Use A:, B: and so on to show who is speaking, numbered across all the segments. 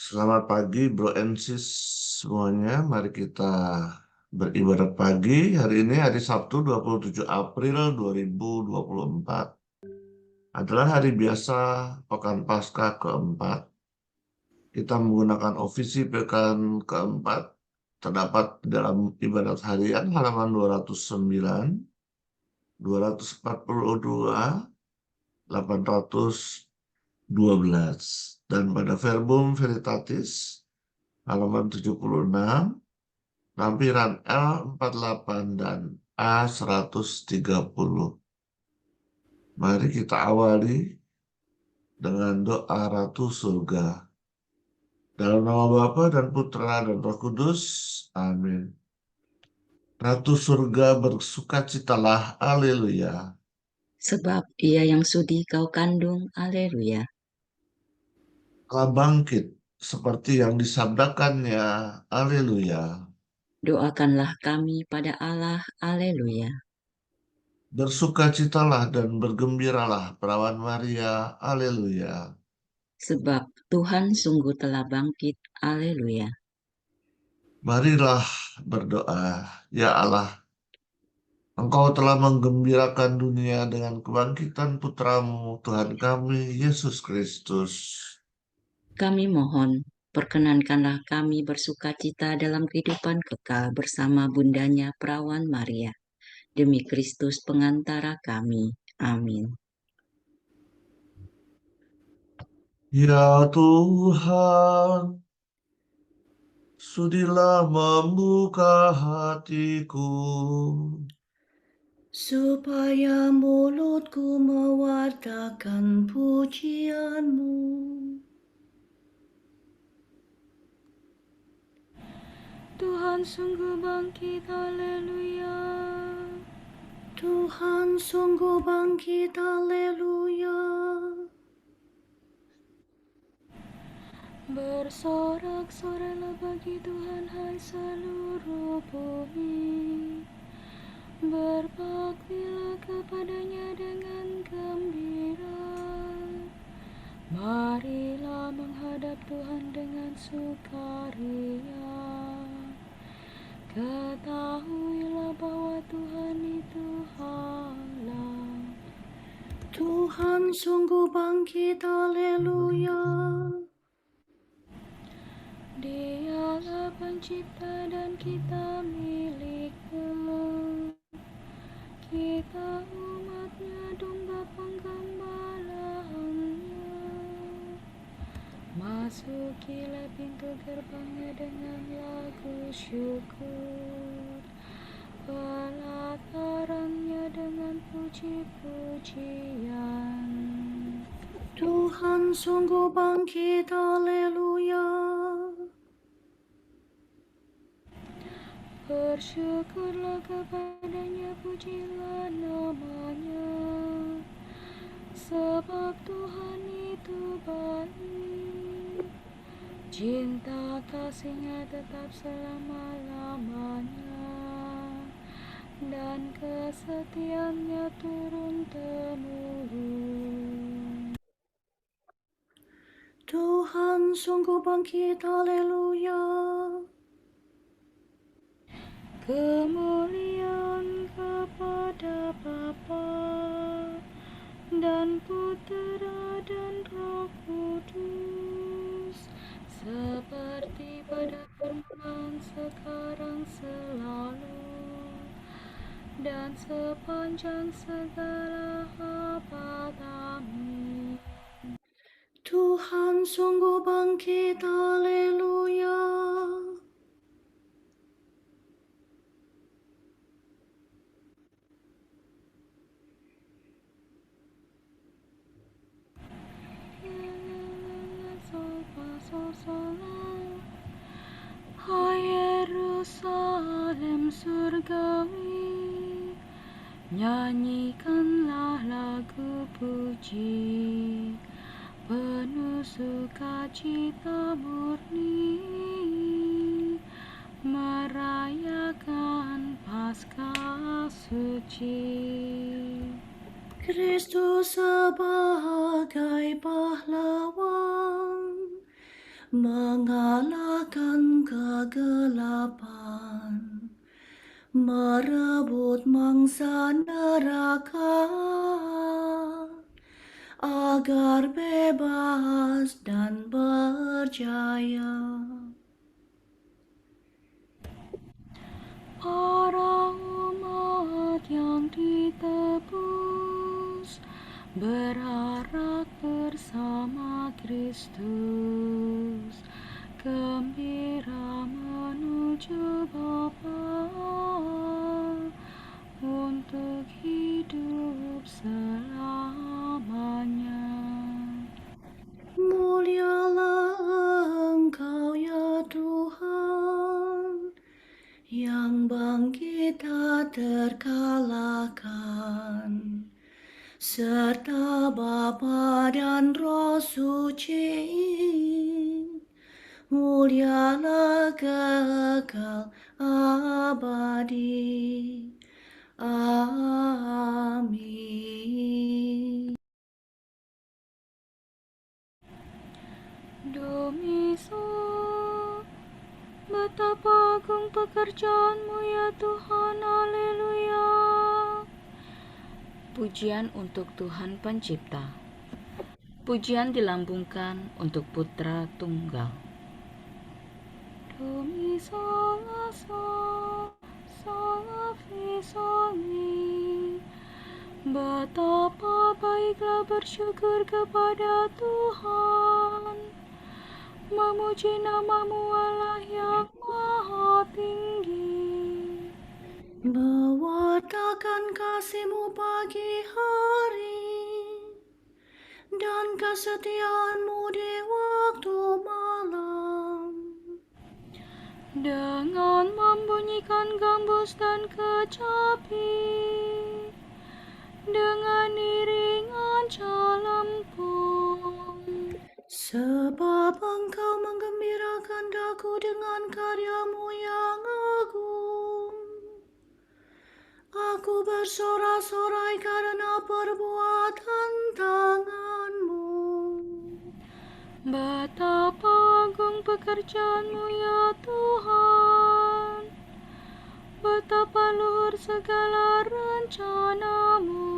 A: Selamat pagi Bro and Sis semuanya. Mari kita beribadat pagi. Hari ini hari Sabtu 27 April 2024 adalah hari biasa Pekan Paskah keempat. Kita menggunakan ofisi pekan keempat. Terdapat dalam ibadat harian halaman 209, 242, 812. Dan pada Verbum Veritatis halaman 76, lampiran L48 dan A130. Mari kita awali dengan doa Ratu Surga. Dalam nama Bapa dan Putra dan Roh Kudus. Amin. Ratu Surga bersukacitalah. Haleluya.
B: Sebab Ia yang sudi kau kandung, haleluya.
A: Telah bangkit seperti yang disabdakannya. Haleluya.
B: Doakanlah kami pada Allah, haleluya.
A: Bersukacitalah dan bergembiralah perawan Maria. Haleluya.
B: Sebab Tuhan sungguh telah bangkit, haleluya.
A: Marilah berdoa. Ya Allah, Engkau telah menggembirakan dunia dengan kebangkitan putramu, Tuhan kami, Yesus Kristus.
B: Kami mohon, perkenankanlah kami bersukacita dalam kehidupan kekal bersama bundanya perawan Maria. Demi Kristus pengantara kami. Amin.
A: Ya Tuhan, sudilah membuka hatiku,
C: supaya mulutku mewartakan pujian-Mu.
D: Tuhan sungguh bangkit, haleluya.
C: Tuhan sungguh bangkit, haleluya.
D: Bersorak-soraklah bagi Tuhan, hai seluruh bumi. Berbaktilah kepadanya dengan gembira. Marilah menghadap Tuhan dengan sukaria. Ketahuilah bahwa Tuhan itu Allah.
C: Tuhan sungguh bangkit, haleluya.
D: Dialah pencipta dan kita miliknya. Kita umatnya, domba penggembalaannya. Masukilah pintu gerbangnya dengan lagu syukur, pelatarannya dengan puji-pujian.
C: Tuhan sungguh bangkit, haleluya.
D: Bersyukurlah kepadanya, pujilah namanya. Sebab Tuhan itu baik, cinta kasihnya tetap selama-lamanya, dan kesetiaannya turun-temurun.
C: Tuhan sungguh bangkit, haleluya.
D: Kemuliaan kepada Bapa dan Putera dan Roh Kudus, seperti pada permulaan, sekarang, selalu, dan sepanjang segala abad. Amin.
C: Tuhan sungguh bangkit, haleluya.
D: Hai Yerusalem surgawi, nyanyikanlah lagu puji, penuh sukacita murni, merayakan Paskah suci.
C: Kristus sebagai pahlawan mengalahkan kegelapan, merebut mangsa neraka, agar bebas dan berjaya.
D: Para umat yang ditebus berharap bersama Kristus, gembira menuju Bapa untuk hidup selamanya.
C: Mulialah Engkau ya Tuhan, yang bangkit tak terkalahkan, serta Bapa dan Roh Suci, mulialah kekal abadi. Amin.
D: Domisa, betapa agung pekerjaanmu ya Tuhan, haleluya. Pujian untuk Tuhan Pencipta. Pujian dilambungkan untuk Putra Tunggal. Domisa la sol, sol la fi sol mi. Betapa baiklah bersyukur kepada Tuhan, memuji nama-Mu Allah yang maha tinggi.
C: Mewartakan kasih-Mu pagi hari, dan kesetiaan-Mu di waktu malam.
D: Dengan membunyikan gambus dan kecapi, dengan iringan calempung.
C: Sebab Engkau menggembirakan daku dengan karya-Mu yang agung. Aku bersorak-sorai karena perbuatan tangan-Mu.
D: Betapa agung pekerjaan-Mu ya Tuhan, betapa luhur segala rencana-Mu.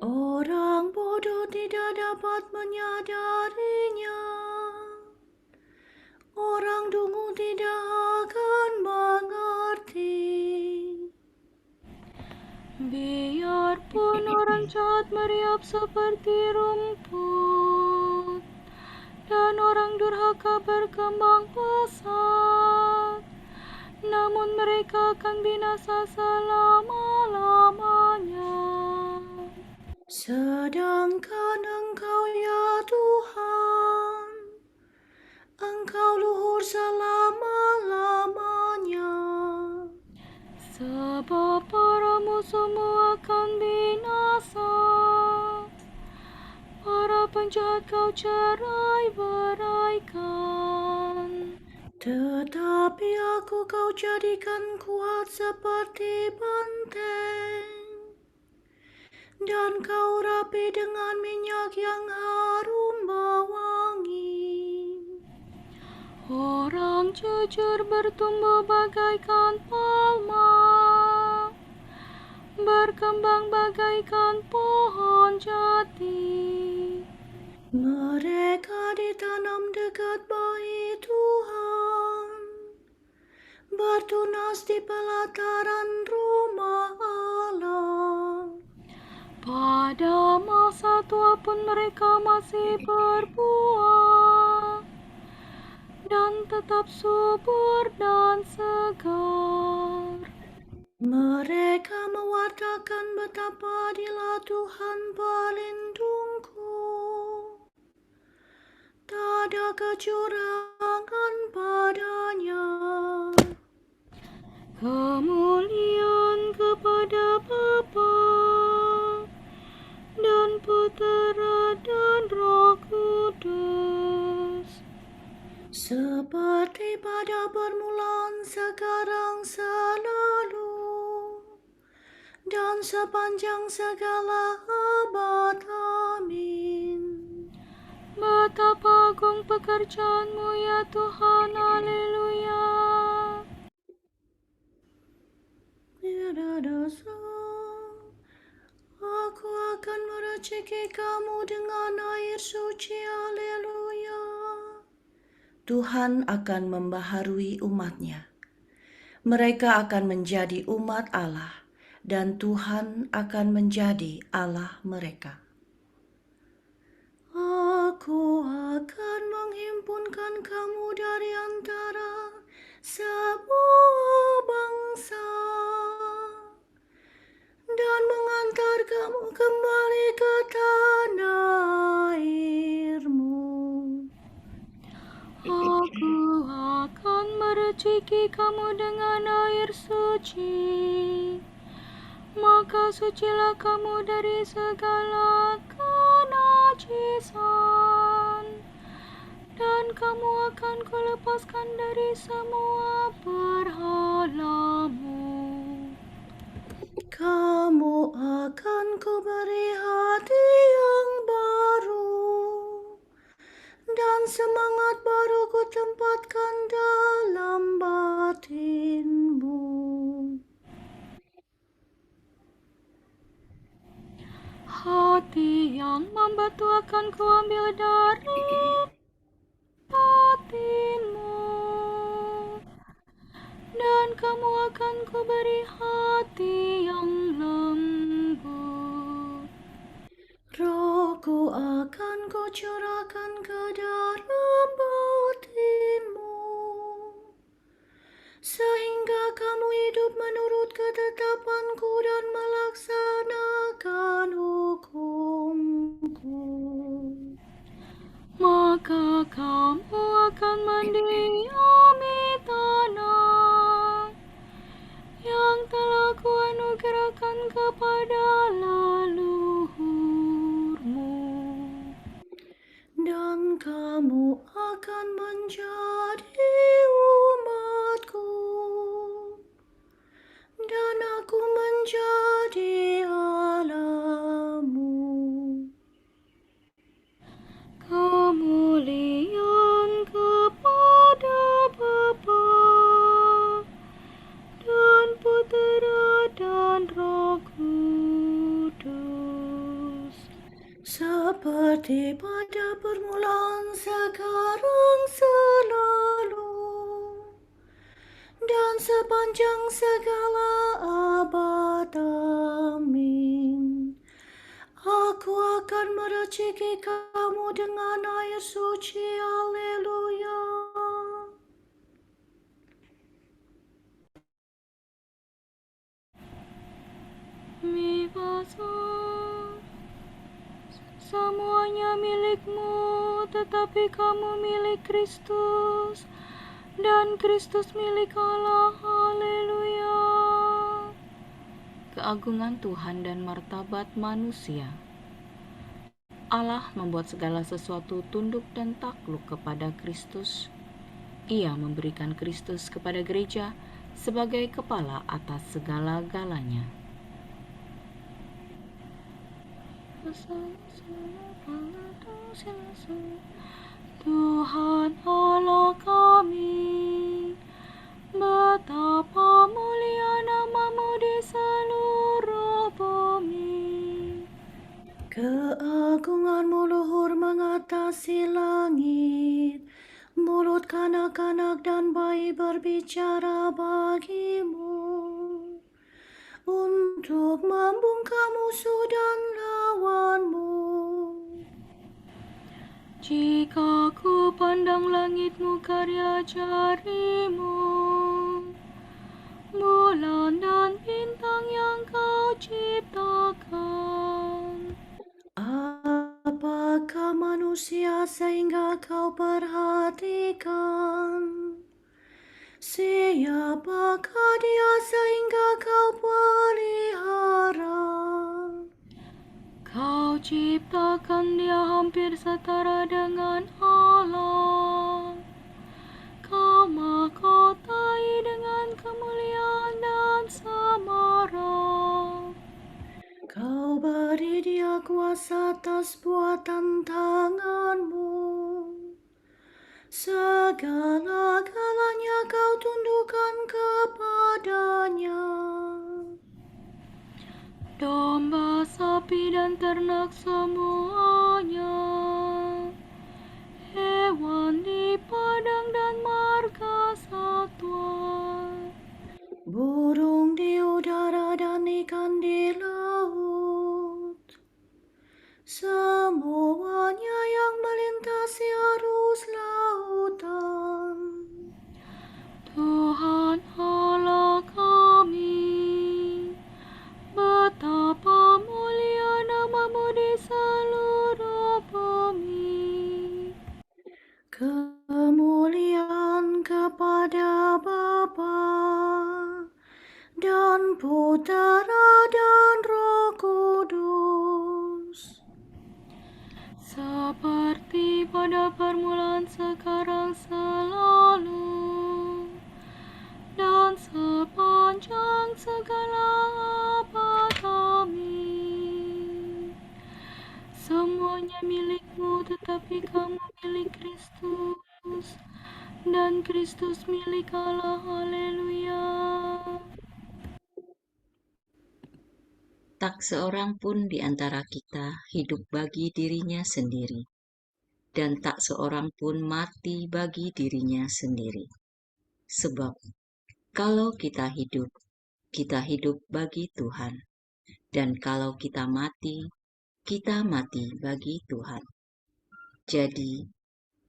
C: Orang bodoh tidak dapat menyadarinya. Orang dungu tidak akan mengerti.
D: Biarpun orang jahat meriap seperti rumput, dan orang durhaka berkembang pesat, namun mereka akan binasa selama-lamanya.
C: Sedangkan Engkau ya Tuhan, Engkau luhur selama-lamanya.
D: Sebab para musuhmu akan binasa, para penjahat Kau cerai-beraikan.
C: Tetapi aku Kau jadikan kuat seperti benteng, dan Kau rapi dengan minyak yang harum bawangi.
D: Orang jujur bertumbuh bagaikan palma, berkembang bagaikan pohon jati.
C: Mereka ditanam dekat bait Tuhan, bertunas di pelataran rumah Allah.
D: Pada masa tua pun mereka masih berbuah, dan tetap subur dan segar.
C: Mereka mewartakan betapa adilah Tuhan pelindungku. Tak ada kecurangan padanya.
D: Kemuliaan kepada Bapa dan Putera dan Roh Kudus,
C: Seperti pada permulaan, sekarang, selalu, dan sepanjang segala abad. Amin.
D: betapa agung pekerjaan kerjaan-Mu ya Tuhan, haleluya.
C: Tiada dosa, aku akan meraciki kamu dengan air suci, haleluya. Tuhan akan membaharui umat-Nya. Mereka akan menjadi umat Allah, dan Tuhan akan menjadi Allah mereka. Aku akan menghimpunkan kamu dari antara semua bangsa dan mengantar kamu kembali ke tanah airmu.
D: Aku akan meraciki kamu dengan air suci, maka sucilah kamu dari segala kenajisan, dan kamu akan kulepaskan dari semua berhalamu.
C: Kamu akan kuberi hati yang baru, dan semangat baru kutempatkan dalam batinmu.
D: Hati yang membatu akan kuambil dari batinmu, dan kamu akan kuberi hati yang lembut.
C: Rohku akan kucurahkan ke dalam batinmu, sehingga kamu hidup menurut ketetapanku dan melaksanakan hukumku.
D: Maka kamu akan mendiami tanah yang telah kuanugerahkan kepada leluhurmu.
C: Dan kamu akan menjadi umatku, dan aku menjadi Allahmu.
D: Kemuliaan kepada Bapa dan Putera dan Roh Kudus,
C: Seperti pada permulaan, sekarang, selalu, dan sepanjang segala abad. Amin. Aku akan meraciki kamu dengan air suci, haleluya.
D: Mibasa, semuanya milikmu, tetapi kamu milik Kristus, dan Kristus milik Allah, haleluya. Keagungan Tuhan dan martabat manusia. Allah membuat segala sesuatu tunduk dan takluk kepada Kristus. Ia memberikan Kristus kepada gereja sebagai kepala atas segala-galanya. Tuhan Allah kami, betapa mulia nama-Mu di seluruh bumi.
C: Keagunganmu luhur mengatasi langit, mulut kanak-kanak dan bayi berbicara bagimu, untuk membungkam musuh dan lawanmu.
D: Jika ku pandang langit-Mu karya jari-Mu, bulan dan bintang yang Kau ciptakan,
C: apakah manusia sehingga Kau perhatikan? Siapakah dia sehingga Kau pelihara?
D: Kau ciptakan dia hampir setara dengan Allah. Kau mahkotai dengan kemuliaan dan samaran.
C: Kau beri dia kuasa atas buatan tangan-Mu. segala-galanya kau tundukkan kepadanya.
D: Domba, sapi, dan ternak semuanya, hewan di padang dan marga satwa,
C: Burung di udara dan ikan di laut, semuanya yang melintasi arus lautan.
D: Tuhan Allah kami, betapa mulia nama-Mu di seluruh bumi.
C: Kemuliaan kepada Bapa dan Putera dan Roh Kudus,
D: Seperti pada permulaan, sekarang, selalu, dan sepanjang segala abad. Amin. Semuanya milik-Mu, tetapi Kamu milik Kristus, dan Kristus milik Allah. Haleluya.
B: Tak seorang pun di antara kita hidup bagi dirinya sendiri, dan tak seorang pun mati bagi dirinya sendiri. Sebab kalau kita hidup bagi Tuhan, dan kalau kita mati bagi Tuhan. Jadi,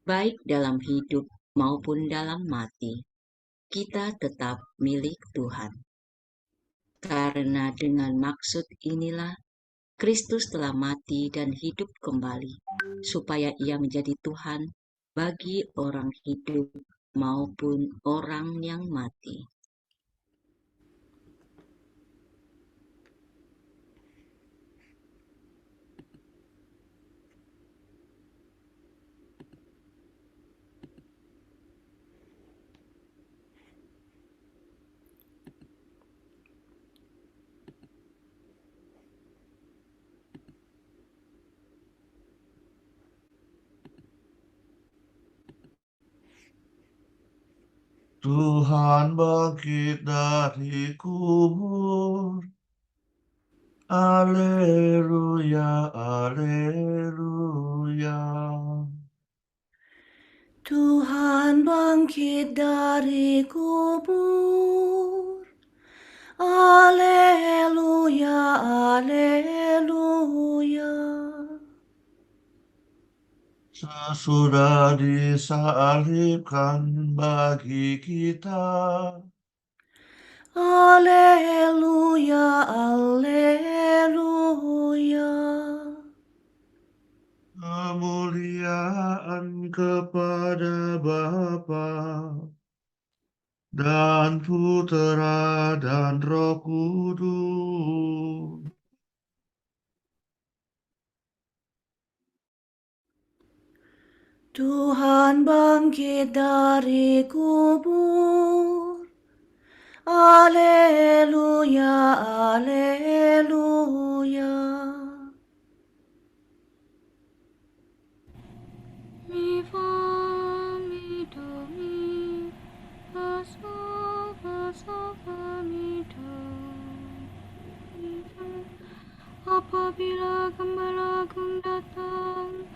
B: baik dalam hidup maupun dalam mati, kita tetap milik Tuhan. Karena dengan maksud inilah Kristus telah mati dan hidup kembali, supaya Ia menjadi Tuhan bagi orang hidup maupun orang yang mati.
A: Tuhan bangkit dari kubur. Haleluya, haleluya.
C: Tuhan bangkit dari kubur. Haleluya, haleluya.
A: Sesudah disalibkan bagi kita.
C: Haleluya, haleluya.
A: Kemuliaan kepada Bapa dan Putera dan Roh Kudus.
C: Tuhan bangkit dari kubur. Haleluya, haleluya.
D: Mi fa mi do mi fa sol fa mi do mi fa. Apabila Gembala Agung datang,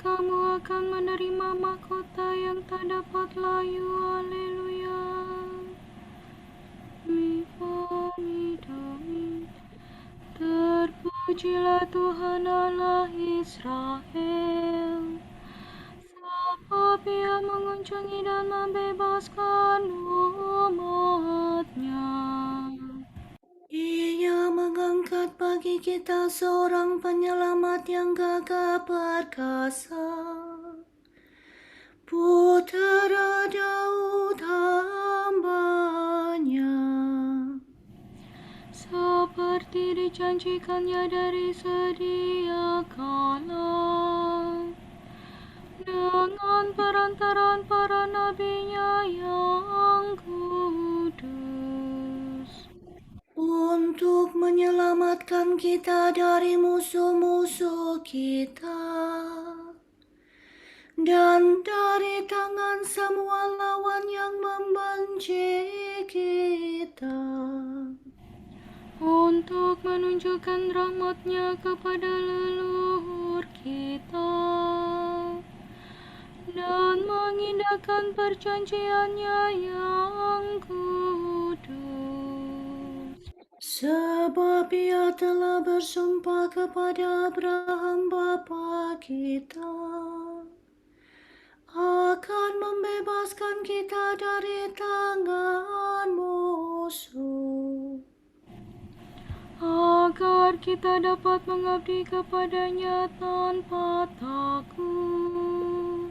D: kamu akan menerima mahkota yang tak dapat layu. Haleluya. Mi fa mi do mi. Terpujilah Tuhan Allah Israel, sebab Ia mengunjungi dan membebaskan umat-Nya.
C: Ia mengangkat bagi kita seorang penyelamat yang gagah perkasa, Putera Daud hamba-Nya.
D: Seperti dijanjikannya dari sedia kala, dengan perantaraan para nabi-Nya yang kudus,
C: Untuk menyelamatkan kita dari musuh-musuh kita, dan dari tangan semua lawan yang membenci kita,
D: untuk menunjukkan rahmat-Nya kepada leluhur kita dan mengindahkan perjanjian-Nya yang kudus.
C: sebab Ia telah bersumpah kepada Abraham bapa kita akan membebaskan kita dari tangan musuh,
D: agar kita dapat mengabdi kepada-Nya tanpa takut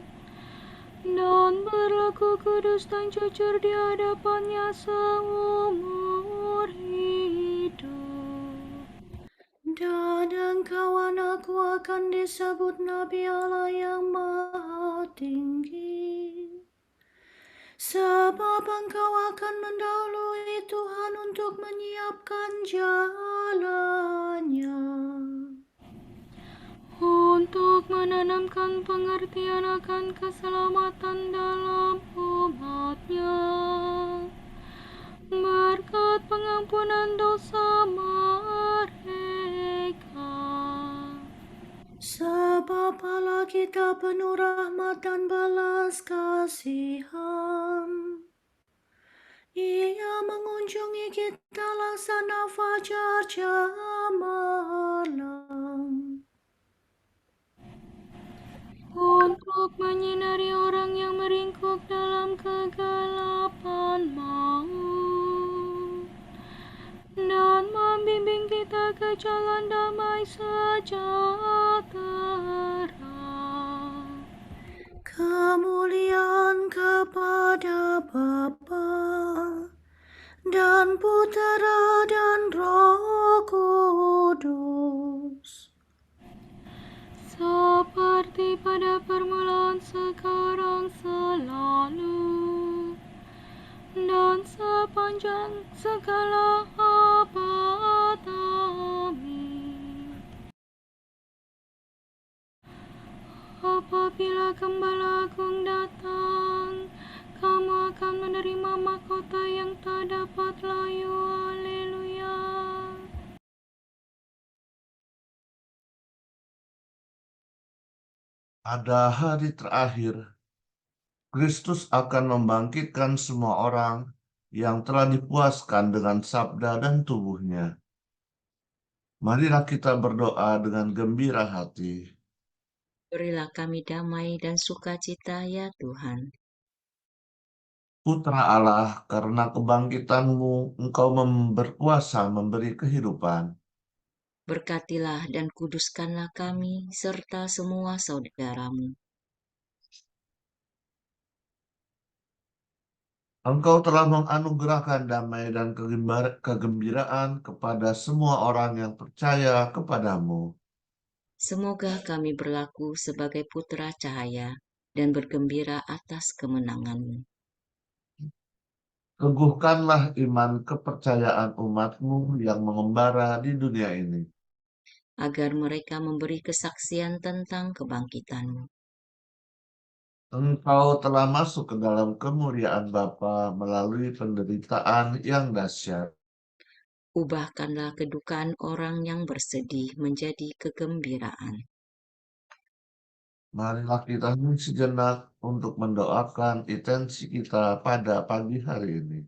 D: dan berlaku kudus dan jujur di hadapan-Nya seumur hidup.
C: dan engkau anakku akan disebut Nabi Allah yang Maha Tinggi, sebab engkau akan mendahului Tuhan untuk menyiapkan jalannya,
D: Untuk menanamkan pengertian akan keselamatan dalam umat-Nya, berkat pengampunan dosa mereka.
C: sebab Allah kita penuh rahmat dan belas kasihan. Ia mengunjungi kita laksana fajar cemerlang,
D: Untuk menyinari orang yang meringkuk dalam kegelapan maut, dan membimbing kita ke jalan damai sejahtera.
C: kemuliaan kepada Bapa dan Putera dan Roh Kudus,
D: Seperti pada permulaan, sekarang, selalu, dan sepanjang segala abad. Amin. Apabila Gembala Agung datang, kamu akan menerima mahkota yang tak dapat layu. Haleluya.
A: Pada hari terakhir, Kristus akan membangkitkan semua orang yang telah dipuaskan dengan sabda dan tubuhnya. Marilah kita berdoa dengan gembira hati.
B: Berilah kami damai dan sukacita ya Tuhan.
A: Putra Allah, karena kebangkitan-Mu, Engkau berkuasa memberi kehidupan.
B: Berkatilah dan kuduskanlah kami serta semua saudaramu.
A: Engkau telah menganugerahkan damai dan kegembiraan kepada semua orang yang percaya kepadamu.
B: Semoga kami berlaku sebagai putra cahaya dan bergembira atas kemenangan-Mu.
A: Teguhkanlah iman kepercayaan umat-Mu yang mengembara di dunia ini.
B: Agar mereka memberi kesaksian tentang kebangkitan-Mu.
A: Engkau telah masuk ke dalam kemuliaan Bapa melalui penderitaan yang dahsyat.
B: Ubahkanlah kedukaan orang yang bersedih menjadi kegembiraan.
A: Marilah kita hening sejenak untuk mendoakan intensi kita pada pagi hari ini.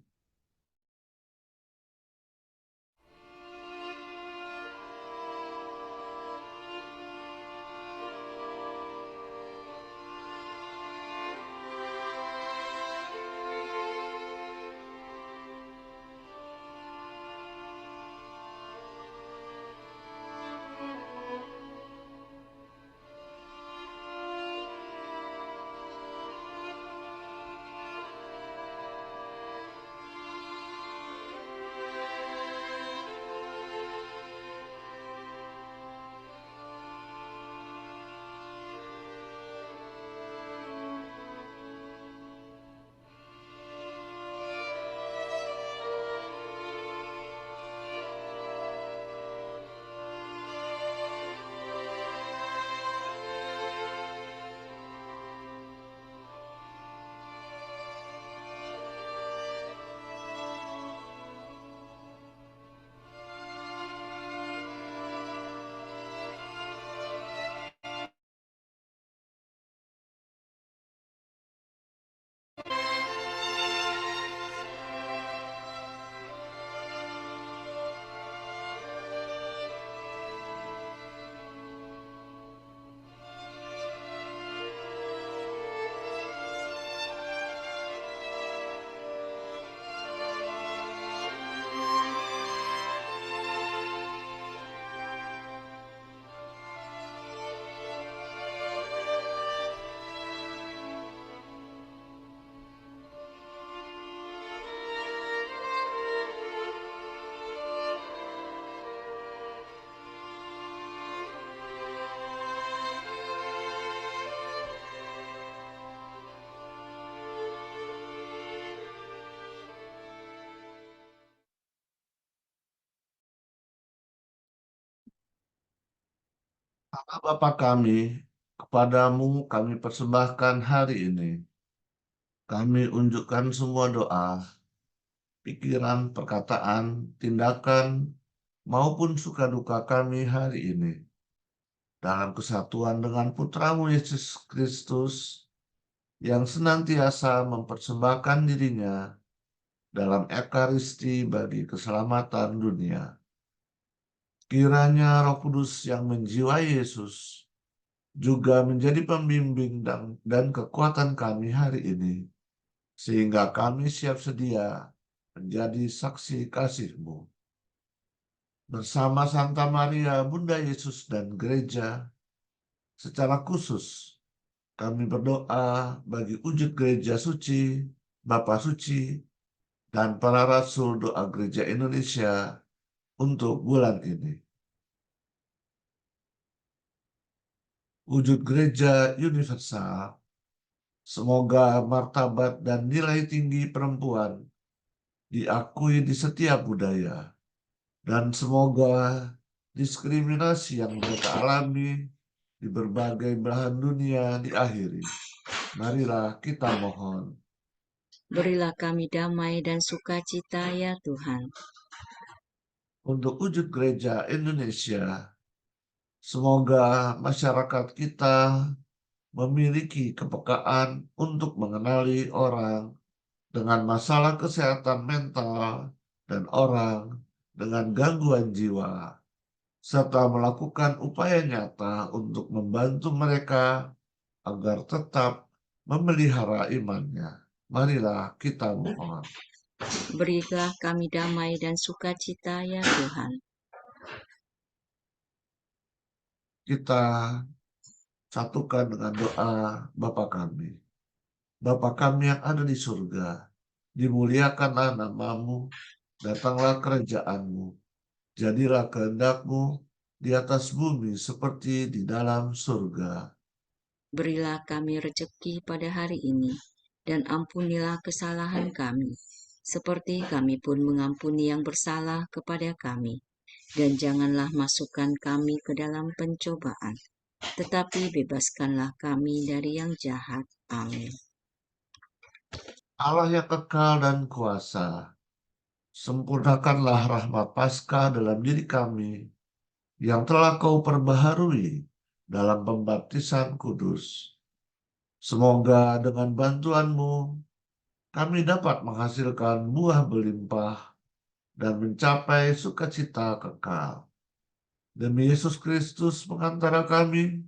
A: Allah Bapa kami, kepadamu kami persembahkan hari ini. Kami unjukkan semua doa, pikiran, perkataan, tindakan, maupun suka duka kami hari ini. Dalam kesatuan dengan Putramu Yesus Kristus, yang senantiasa mempersembahkan dirinya dalam Ekaristi bagi keselamatan dunia. Kiranya Roh Kudus yang menjiwai Yesus juga menjadi pembimbing dan kekuatan kami hari ini, sehingga kami siap sedia menjadi saksi kasih-Mu. Bersama Santa Maria, Bunda Yesus dan Gereja, secara khusus kami berdoa bagi wujud Gereja Suci, Bapa Suci, dan para Rasul Doa Gereja Indonesia untuk bulan ini. Wujud Gereja Universal, semoga martabat dan nilai tinggi perempuan diakui di setiap budaya, dan semoga diskriminasi yang mereka alami di berbagai belahan dunia diakhiri. Marilah kita mohon.
B: Berilah kami damai dan sukacita ya Tuhan.
A: Untuk wujud Gereja Indonesia, semoga masyarakat kita memiliki kepekaan untuk mengenali orang dengan masalah kesehatan mental dan orang dengan gangguan jiwa, serta melakukan upaya nyata untuk membantu mereka agar tetap memelihara imannya. Marilah kita mohon.
B: Berilah kami damai dan sukacita ya Tuhan.
A: Kita satukan dengan doa Bapa kami. Bapa kami yang ada di surga, dimuliakanlah nama-Mu, datanglah kerajaan-Mu, jadilah kehendak-Mu di atas bumi seperti di dalam surga.
B: Berilah kami rejeki pada hari ini, dan ampunilah kesalahan kami, seperti kami pun mengampuni yang bersalah kepada kami. Dan janganlah masukkan kami ke dalam pencobaan, tetapi bebaskanlah kami dari yang jahat. Amin.
A: Allah yang kekal dan kuasa, sempurnakanlah rahmat Paskah dalam diri kami yang telah Kau perbaharui dalam pembaptisan kudus. Semoga dengan bantuan-Mu kami dapat menghasilkan buah berlimpah dan mencapai sukacita kekal. Demi Yesus Kristus pengantara kami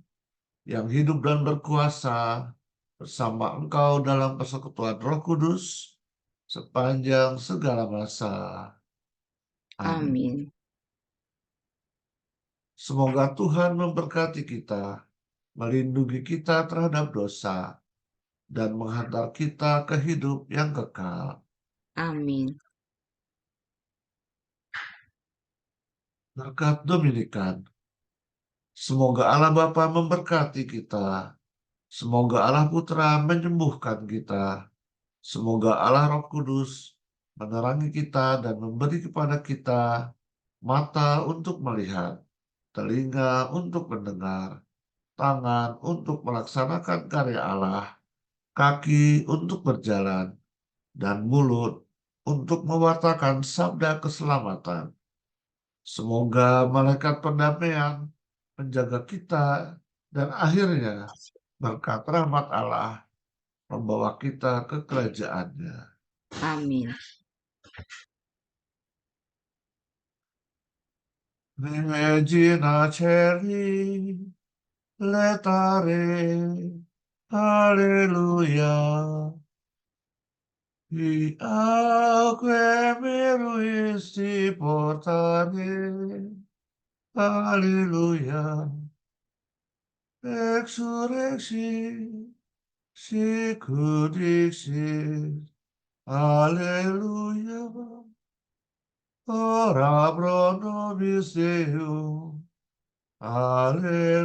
A: yang hidup dan berkuasa bersama Engkau dalam persekutuan Roh Kudus sepanjang segala masa. Amin.
B: Amin.
A: Semoga Tuhan memberkati kita, melindungi kita terhadap dosa, dan menghantar kita ke hidup yang kekal.
B: Amin.
A: Berkat Dominikan. Semoga Allah Bapa memberkati kita. Semoga Allah Putra menyembuhkan kita. Semoga Allah Roh Kudus menerangi kita dan memberi kepada kita mata untuk melihat, telinga untuk mendengar, tangan untuk melaksanakan karya Allah, kaki untuk berjalan, dan mulut untuk mewartakan sabda keselamatan. Semoga malaikat pendamaian menjaga kita dan akhirnya berkat rahmat Allah membawa kita ke kerajaannya.
B: Amin.
A: Regina Celi, letare, alleluia. Iaque meruisti portare, alleluia. Exurrexi, sicut dixit, alleluia. Ora pro nobis Deum, alleluia.